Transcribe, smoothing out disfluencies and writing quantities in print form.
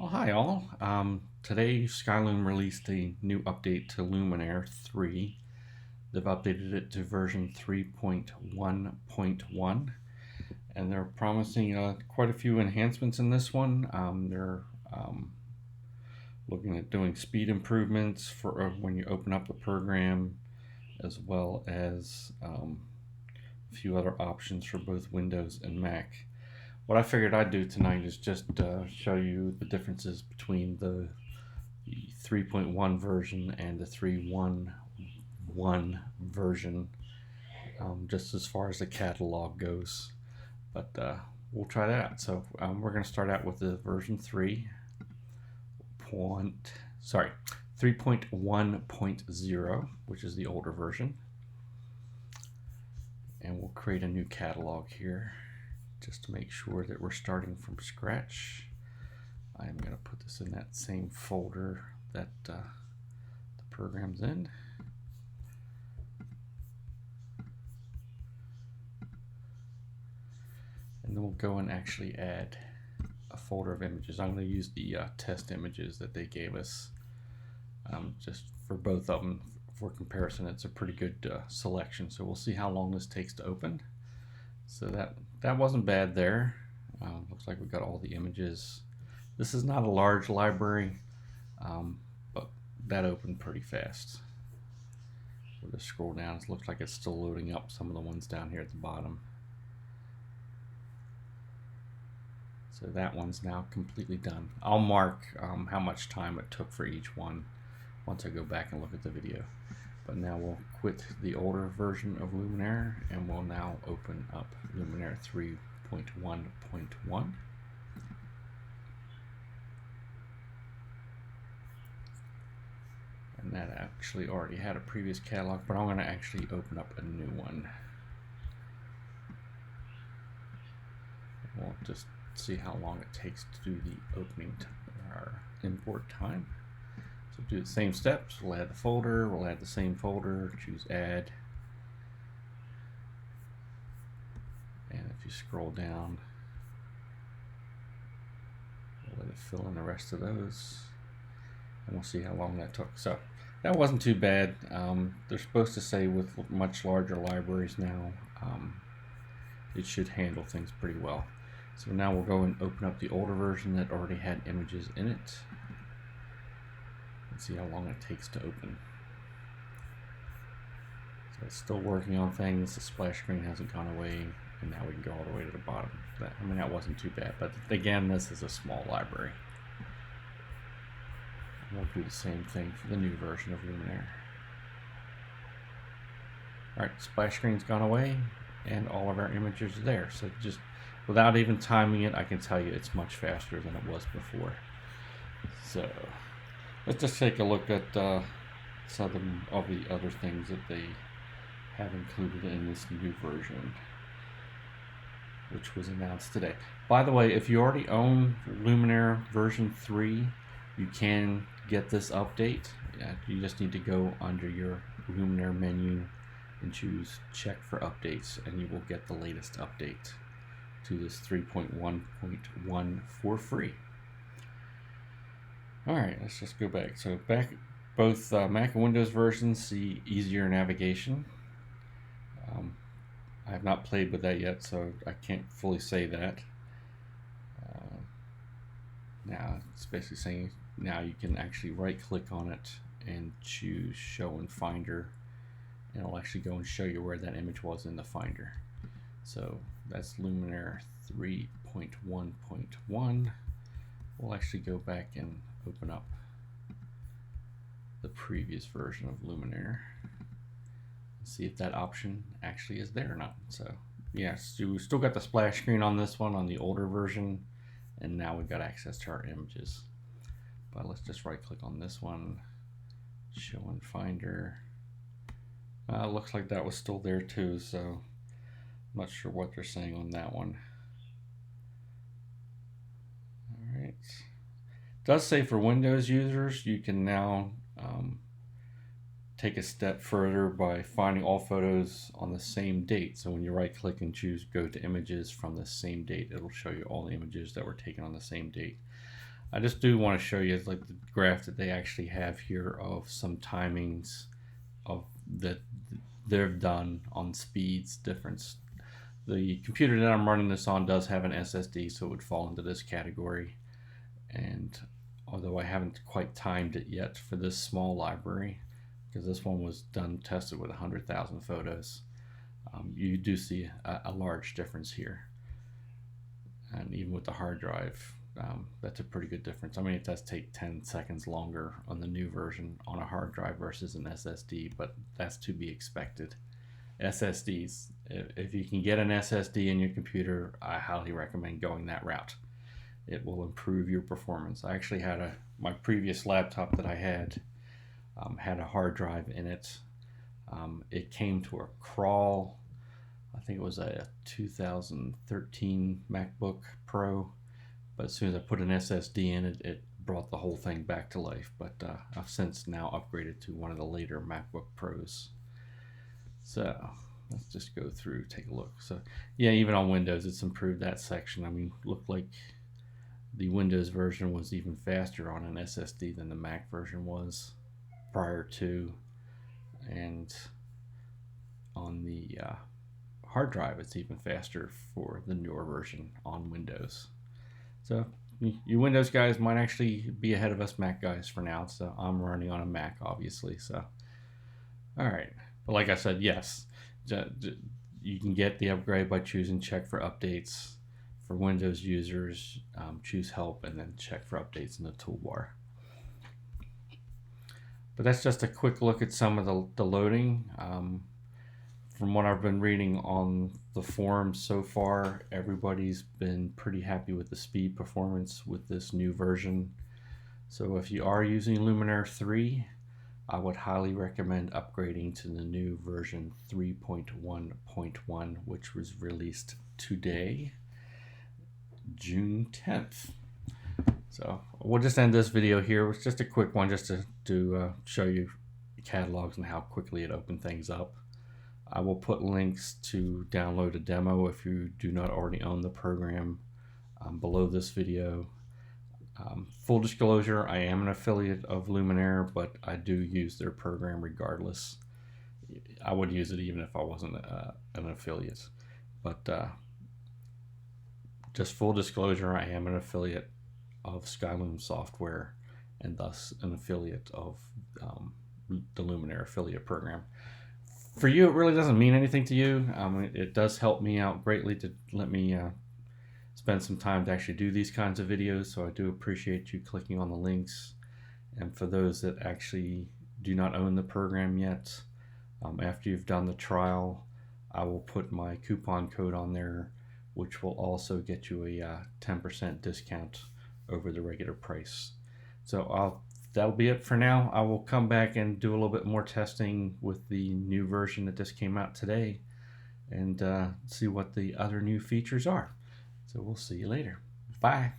Well, hi all. Today Skyloom released a new update to Luminar 3. They've updated it to version 3.1.1 and they're promising quite a few enhancements in this one. They're looking at doing speed improvements for when you open up the program, as well as a few other options for both Windows and Mac. What I figured I'd do tonight is just show you the differences between the 3.1 version and the 3.1.1 version, just as far as the catalog goes. But we'll try that out. So we're going to start out with the version 3.1.0, which is the older version. And we'll create a new catalog here just to make sure that we're starting from scratch. I'm going to put this in that same folder that the program's in. And then we'll go and actually add a folder of images. I'm going to use the test images that they gave us just for both of them. For comparison, it's a pretty good selection. So we'll see how long this takes to open. So that wasn't bad there. Looks like we got all the images. This is not a large library, but that opened pretty fast. We'll just scroll down. It looks like it's still loading up some of the ones down here at the bottom. So that one's now completely done. I'll mark how much time it took for each one once I go back and look at the video. But now we'll quit the older version of Luminar and we'll now open up Luminar 3.1.1. And that actually already had a previous catalog, but I'm going to actually open up a new one. We'll just see how long it takes to do the opening or import time. So do the same steps. We'll add the folder, we'll add the same folder, choose add. And if you scroll down, we'll let it fill in the rest of those. And we'll see how long that took. So that wasn't too bad. They're supposed to say with much larger libraries now, it should handle things pretty well. So now we'll go and open up the older version that already had images in it. See how long it takes to open. So it's still working on things. The splash screen hasn't gone away, and now we can go all the way to the bottom. That wasn't too bad, but again, this is a small library. And we'll do the same thing for the new version of Luminar. Alright, splash screen's gone away, and all of our images are there. So just without even timing it, I can tell you it's much faster than it was before. So let's just take a look at some of the other things that they have included in this new version, which was announced today. By the way, if you already own Luminar version 3, you can get this update. You just need to go under your Luminar menu and choose check for updates, and you will get the latest update to this 3.1.1 for free. Alright, let's just go back. So both Mac and Windows versions see easier navigation. I have not played with that yet, so I can't fully say that. Now it's basically saying now you can actually right click on it and choose show in Finder, and it'll actually go and show you where that image was in the Finder. So that's Luminar 3.1.1. We'll actually go back and open up the previous version of Luminar and see if that option actually is there or not. So yes, you still got the splash screen on this one on the older version, and now we've got access to our images. But let's just right click on this one, show in Finder. Looks like that was still there too, so I'm not sure what they're saying on that one. Alright. It does say for Windows users, you can now take a step further by finding all photos on the same date. So when you right click and choose go to images from the same date, it'll show you all the images that were taken on the same date. I just do want to show you like the graph that they actually have here of some timings of that they've done on speeds difference. The computer that I'm running this on does have an SSD, so it would fall into this category. And although I haven't quite timed it yet for this small library, because this one was tested with 100,000 photos, you do see a large difference here. And even with the hard drive, that's a pretty good difference. I mean, it does take 10 seconds longer on the new version on a hard drive versus an SSD, but that's to be expected. SSDs, if you can get an SSD in your computer, I highly recommend going that route. It will improve your performance. I actually had my previous laptop that I had a hard drive in it. It came to a crawl. I think it was a 2013 MacBook Pro, but as soon as I put an SSD in it, it brought the whole thing back to life. But I've since now upgraded to one of the later MacBook Pros. So let's just go through, take a look. So yeah, even on Windows, it's improved that section. I mean, looked like the Windows version was even faster on an SSD than the Mac version was prior to, and on the hard drive it's even faster for the newer version on Windows. So you Windows guys might actually be ahead of us Mac guys for now. So I'm running on a Mac, obviously. So all right, but like I said, yes, you can get the upgrade by choosing check for updates. For Windows users, choose help and then check for updates in the toolbar. But that's just a quick look at some of the loading. From what I've been reading on the forums so far, everybody's been pretty happy with the speed performance with this new version. So if you are using Luminar 3, I would highly recommend upgrading to the new version 3.1.1, which was released today, June 10th. So we'll just end this video here. It's just a quick one just to show you catalogs and how quickly it opened things up. I will put links to download a demo if you do not already own the program below this video. Full disclosure, I am an affiliate of Luminar, but I do use their program regardless. I would use it even if I wasn't an affiliate. But just full disclosure, I am an affiliate of Skyloom Software and thus an affiliate of the Luminar affiliate program. For you, it really doesn't mean anything to you. It does help me out greatly to let me spend some time to actually do these kinds of videos, so I do appreciate you clicking on the links. And for those that actually do not own the program yet, after you've done the trial, I will put my coupon code on there, which will also get you a 10% discount over the regular price. So that'll be it for now. I will come back and do a little bit more testing with the new version that just came out today and see what the other new features are. So we'll see you later. Bye.